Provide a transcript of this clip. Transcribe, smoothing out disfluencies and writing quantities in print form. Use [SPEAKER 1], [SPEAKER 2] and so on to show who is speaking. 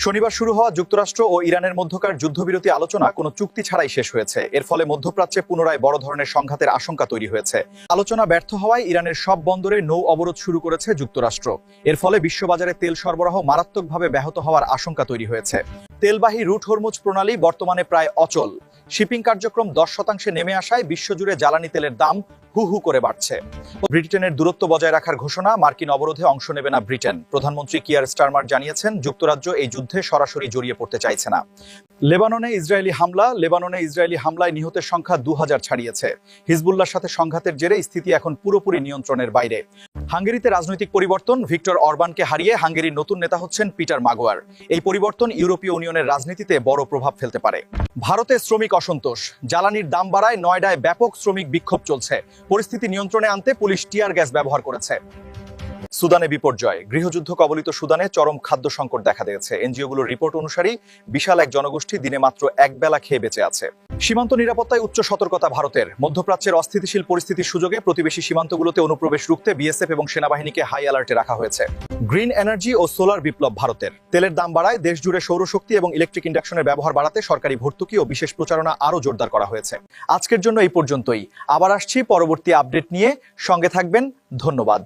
[SPEAKER 1] শনিবার শুরু হওয়া যুক্তরাষ্ট্র ও ইরানের মধ্যকার যুদ্ধবিরতি আলোচনা কোনো চুক্তি ছাড়াই শেষ হয়েছে। এর ফলে মধ্যপ্রাচ্যে পুনরায় বড় ধরনের সংঘাতের আশঙ্কা তৈরি হয়েছে। আলোচনা ব্যর্থ হওয়ায় ইরানের সব বন্দরে নৌ অবরোধ শুরু করেছে যুক্তরাষ্ট্র। এর ফলে বিশ্ববাজারে তেল সরবরাহ মারাত্মকভাবে ব্যাহত হওয়ার আশঙ্কা তৈরি হয়েছে। তেলবাহী রুট হরমুজ প্রণালী বর্তমানে প্রায় অচল। শিপিং কার্যক্রম 10% নেমে আসায় বিশ্বজুড়ে জ্বালানি তেলের দাম হু হু করে বাড়ছে। ব্রিটেনের দূরত্ব বজায় রাখার ঘোষণা, মার্কিন অবরোধে অংশ নেবে না ব্রিটেন। প্রধানমন্ত্রী কিয়ার স্টারমার জানিয়েছেন, যুক্তরাজ্য এই যুদ্ধে সরাসরি জড়িয়ে পড়তে চাইছে না। লেবাননে ইসরায়েলি হামলায় নিহতের সংখ্যা 2000 ছাড়িয়েছে। হিজবুল্লাহর সাথে সংঘাতের জেরে স্থিতি এখন পুরোপুরি নিয়ন্ত্রণের বাইরে। হাঙ্গেরিতে রাজনৈতিক পরিবর্তন, ভিক্টর অরবানকে হারিয়ে হাঙ্গেরির নতুন নেতা হচ্ছেন পিটার মাগুয়ার। এই পরিবর্তন ইউরোপীয় ইউনিয়নের রাজনীতিতে বড় প্রভাব ফেলতে পারে। ভারতে শ্রমিক অসন্তোষ, জ্বালানির দাম বাড়ায় নয়ডায় ব্যাপক শ্রমিক বিক্ষোভ চলছে। পরিস্থিতি নিয়ন্ত্রণে আনতে পুলিশ টিয়ার গ্যাস ব্যবহার করেছে। সুদানে বিপর্যয়, গৃহযুদ্ধ কবলিত সুদানে চরম খাদ্য সংকট দেখা দিয়েছে। এনজিওগুলোর রিপোর্ট অনুসারে বিশাল এক জনগোষ্ঠী দিনে মাত্র এক বেলা খেয়ে বেঁচে আছে। সীমান্ত নিরাপত্তায় উচ্চ সতর্কতা ভারতের। মধ্যপ্রাচ্যের অস্থিতিশীল পরিস্থিতির সুযোগে প্রতিবেশী সীমান্তগুলোতে অনুপ্রবেশ রুখতে বিএসএফ এবং সেনাবাহিনীকে হাই অ্যালার্টে রাখা হয়েছে। গ্রিন এনার্জি ও সোলার বিপ্লব ভারতের। তেলের দাম বাড়ায় দেশ জুড়ে সৌরশক্তি এবং ইলেকট্রিক ইন্ডাকশনের ব্যবহার বাড়াতে সরকারি ভর্তুকি ও বিশেষ প্রচারণা আরও জোরদার করা হয়েছে। আজকের জন্য এই পর্যন্তই। আবার আসছি পরবর্তী আপডেট নিয়ে, সঙ্গে থাকবেন। ধন্যবাদ।